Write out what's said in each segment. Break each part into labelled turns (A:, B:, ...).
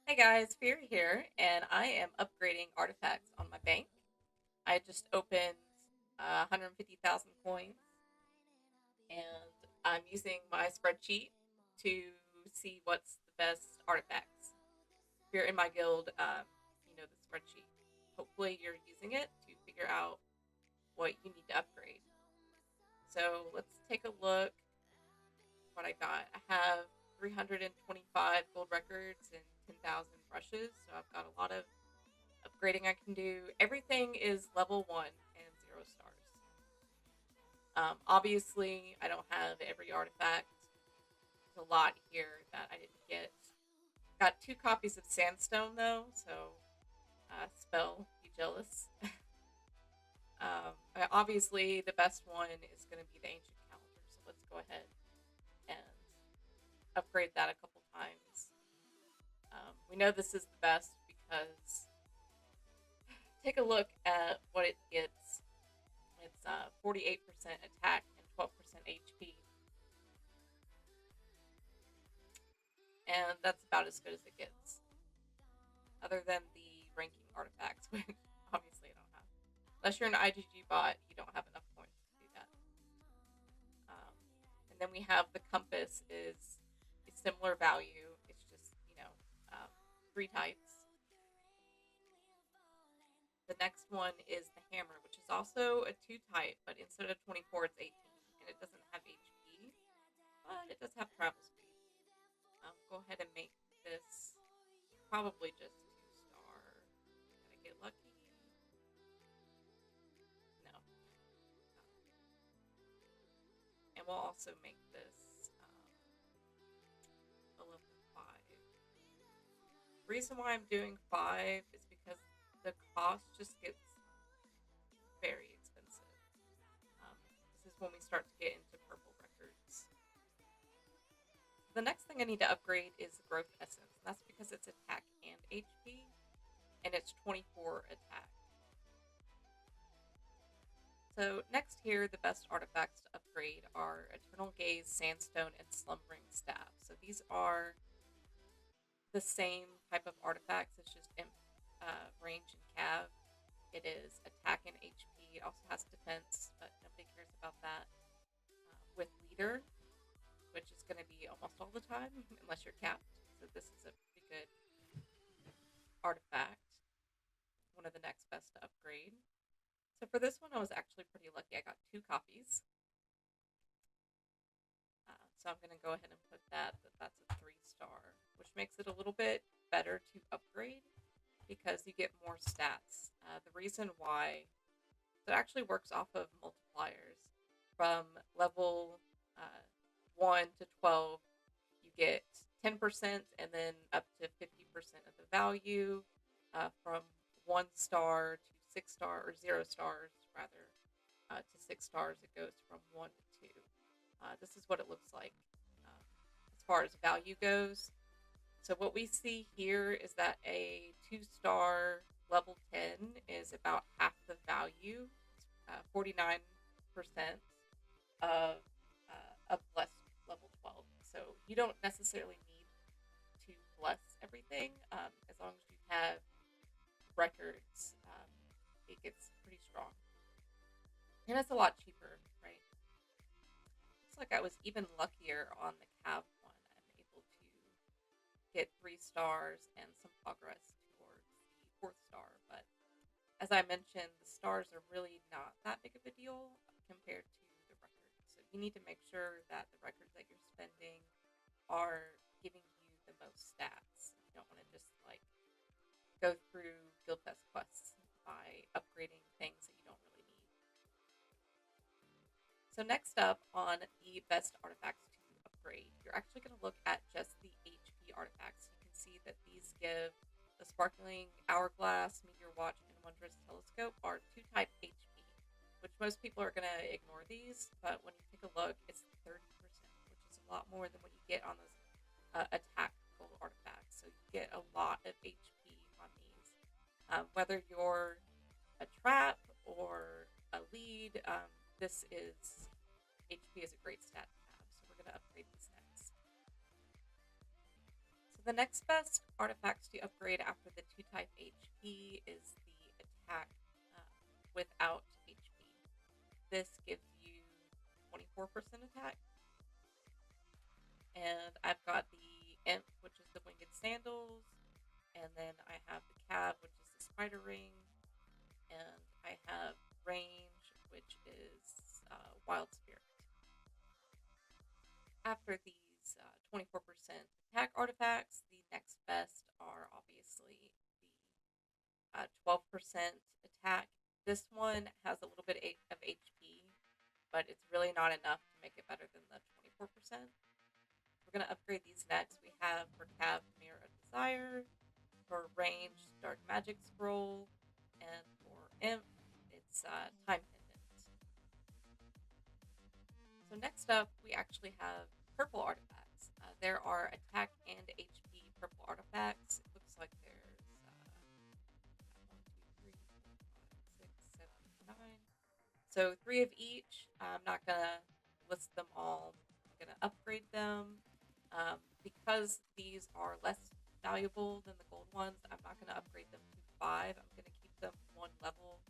A: Hey guys, Fury here, and I am upgrading artifacts on my bank. I just opened 150,000 coins, and I'm using my spreadsheet to see what's the best artifacts. If you're in my guild, you know the spreadsheet. Hopefully, you're using it to figure out what you need to upgrade. So let's take a look what I got. I have 325 gold records and 10,000 brushes, so I've got a lot of upgrading I can do. Everything is level 1 and 0 stars. Obviously, I don't have every artifact. There's a lot here that I didn't get. Got 2 copies of Sandstone though, so spell, be jealous. Obviously, the best one is going to be the Ancient Calendar, so let's go ahead and upgrade that a couple times. We know this is the best because take a look at what it gets. It's 48% attack and 12% HP. And that's about as good as it gets. Other than the ranking artifacts, which obviously I don't have. Unless you're an IGG bot, you don't have enough points to do that. And then we have the compass is a similar value. It's just, 3 types. The next one is the hammer, which is also a 2 type, but instead of 24, it's 18. And it doesn't have HP, but it does have travel speed. Go ahead and make this probably just 2 star. Gotta get lucky. No. And we'll also make this a level 5. The reason why I'm doing 5 is because the cost just gets very expensive. This is when we start to get into purple records. The next thing I need to upgrade is the growth essence. And that's because it's attack and HP, and it's 24 attack. So next here, the best artifacts to upgrade are Eternal Gaze, Sandstone, and Slumbering Staff. So these are the same type of artifacts. It's just range and cav. It is attack and HP. It also has defense, but nobody cares about that. With leader, which is going to be almost all the time, unless you're capped. So this is a pretty good artifact. One of the next best to upgrade. So for this one, I was actually pretty lucky. I got 2 copies. So I'm going to go ahead and put that's a 3 star, which makes it a little bit better to upgrade because you get more stats. The reason why it actually works off of multipliers. From level 1 to 12, you get 10% and then up to 50% of the value. From 1 star to 6 star, or 0 stars rather, to 6 stars, it goes from 1 to 2. This is what it looks like as far as value goes. So what we see here is that a 2 star level 10 is about half the value, 49% of blessed level 12. So you don't necessarily need to bless everything. As long as you have records, it gets pretty strong. And it's a lot cheaper, right? Looks like I was even luckier on the Cav one. I'm able to get 3 stars and some progress towards the 4th star. But as I mentioned, the stars are really not that big of a deal compared to the records. So you need to make sure that the records that you're spending are giving you the most stats. You don't want to just go through Guild Fest quests by upgrading things that you don't really need. So next up on the best artifacts to upgrade, you're actually going to look at just the HP artifacts. You can see that these give the Sparkling Hourglass, Meteor Watch, and Wondrous Telescope are 2 type HP, which most people are going to ignore these, but when you take a look, it's 30%, which is a lot more than what you get on those attack gold artifacts. So you get a lot of HP on these. Whether you're a trap or a lead, this is HP is a great stat to have. So we're going to upgrade this next. So The next best artifacts to upgrade after the 2 type HP is the attack uh, without HP. This gives you 24% attack. And I've got the Imp, which is the Winged Sandals. And then I have the Cab, which is the Spider Ring. And I have Range, which is Wild Spirit. After these 24% attack artifacts, the next best are obviously the 12% attack. This one has a little bit of HP, but it's really not enough to make it better than the 24%. We're going to upgrade these next. We have for Cav Mirror of Desire, for Range Dark Magic Scroll, and for Imp, it's Time Pendant. So next up, we actually have purple artifacts. There are attack and HP purple artifacts. It looks like there's 1, 2, 3, 4, 5, 6, 7, 9. So 3 of each. I'm not gonna list them all. I'm gonna upgrade them. Because these are less valuable than the gold ones, I'm not gonna upgrade them to 5. I'm gonna keep them one level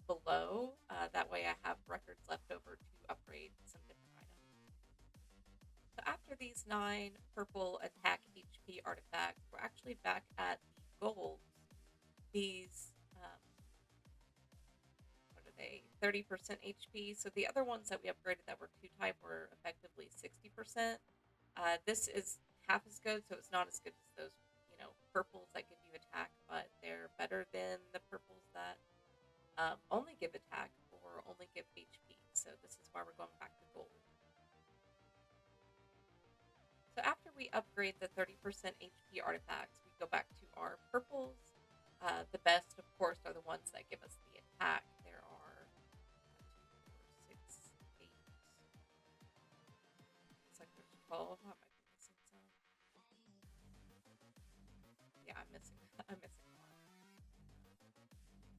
A: below. That way I have records left over to upgrade some different items. So after these 9 purple attack HP artifacts, we're actually back at the gold. These, what are they, 30% HP. So the other ones that we upgraded that were 2 type were effectively 60%. This is half as good, so it's not as good as those, purples that give you attack, but they're better than the purples that only give attack or only give HP. So this is why we're going back to gold. So after we upgrade the 30% HP artifacts, we go back to our purples. The best, of course, are the ones that give us the attack. There are 2, 4, 6, 8. Looks like there's 12. I might be missing some. Yeah, I'm missing. I'm missing one.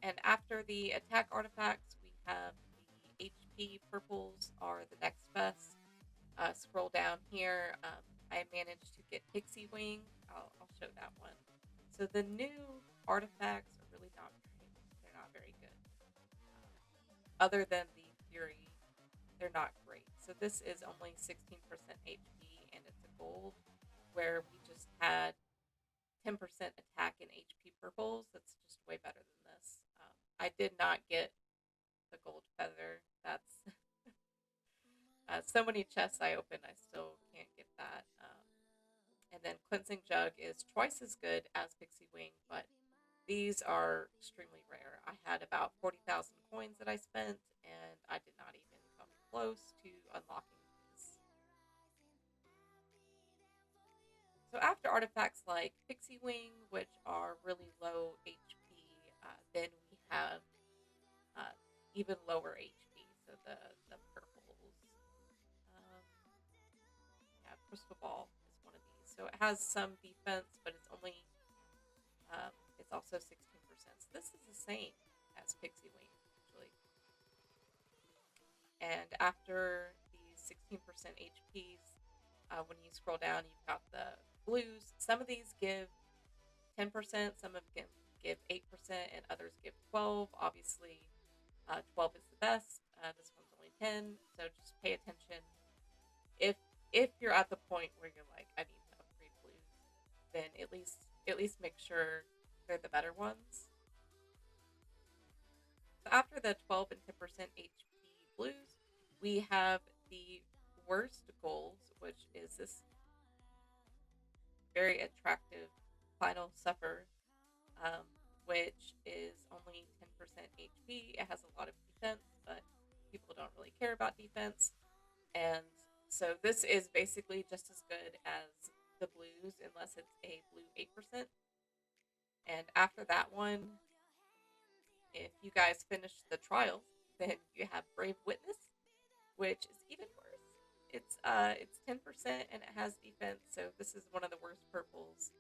A: And after the attack artifacts, we have the HP purples are the next best. Scroll down here. I managed to get Pixie Wing. I'll show that one. So the new artifacts are really not great. They're not very good. Other than the Fury, they're not great. So this is only 16% HP and it's a gold, where we just had 10% attack in HP purples. That's just way better than this. I did not get the gold feather. That's so many chests I open, I still can't get that. And then Cleansing Jug is twice as good as Pixie Wing, but these are extremely rare. I had about 40,000 coins that I spent, and I did not even come close to unlocking these. So after artifacts like Pixie Wing, which are really low HP, then we have even lower HP. So the purples. Yeah, Crystal Ball is one of these. So it has some defense, but it's also 16%. So this is the same as Pixie Wing, actually. And after these 16% HPs, when you scroll down, you've got the blues. Some of these give 10%, some of them give 8%, and others give 12. Obviously, 12 is the best. This one's only 10, so just pay attention. If you're at the point where you're like, I need to upgrade blues, then at least make sure they're the better ones. So after the 12 and 10% HP blues, we have the worst golds, which is this very attractive Final Supper, which is only 10% HP. It has a lot of defense, but people don't really care about defense. And so this is basically just as good as the blues, unless it's a blue 8%. And after that one, if you guys finish the trials, then you have Brave Witness, which is even worse. It's 10% and it has defense, so this is one of the worst purples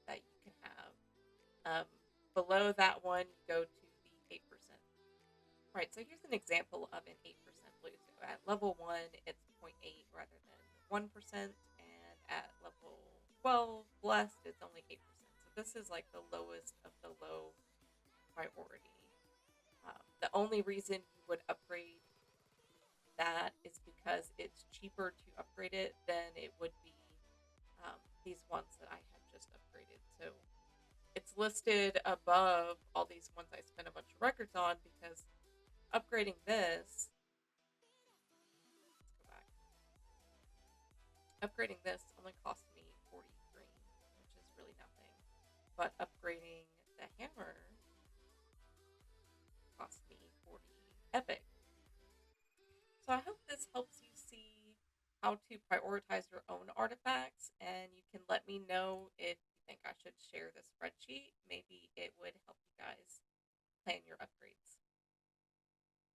A: that you can have. Below that one, you go to the 8%. All right, so here's an example of an 8% blue. So at level 1, it's 0.8 rather than 1%, and at level Blessed, it's only 8%. So this is like the lowest of the low priority. The only reason you would upgrade that is because it's cheaper to upgrade it than it would be these ones that I had just upgraded. So it's listed above all these ones I spent a bunch of records on because upgrading this, let's go back. Upgrading this only cost me 40 green, which is really nothing. But upgrading the hammer cost me 40 epic. So I hope this helps you see how to prioritize your own artifacts, and you can let me know if you think I should share the spreadsheet. Maybe it would help you guys plan your upgrades.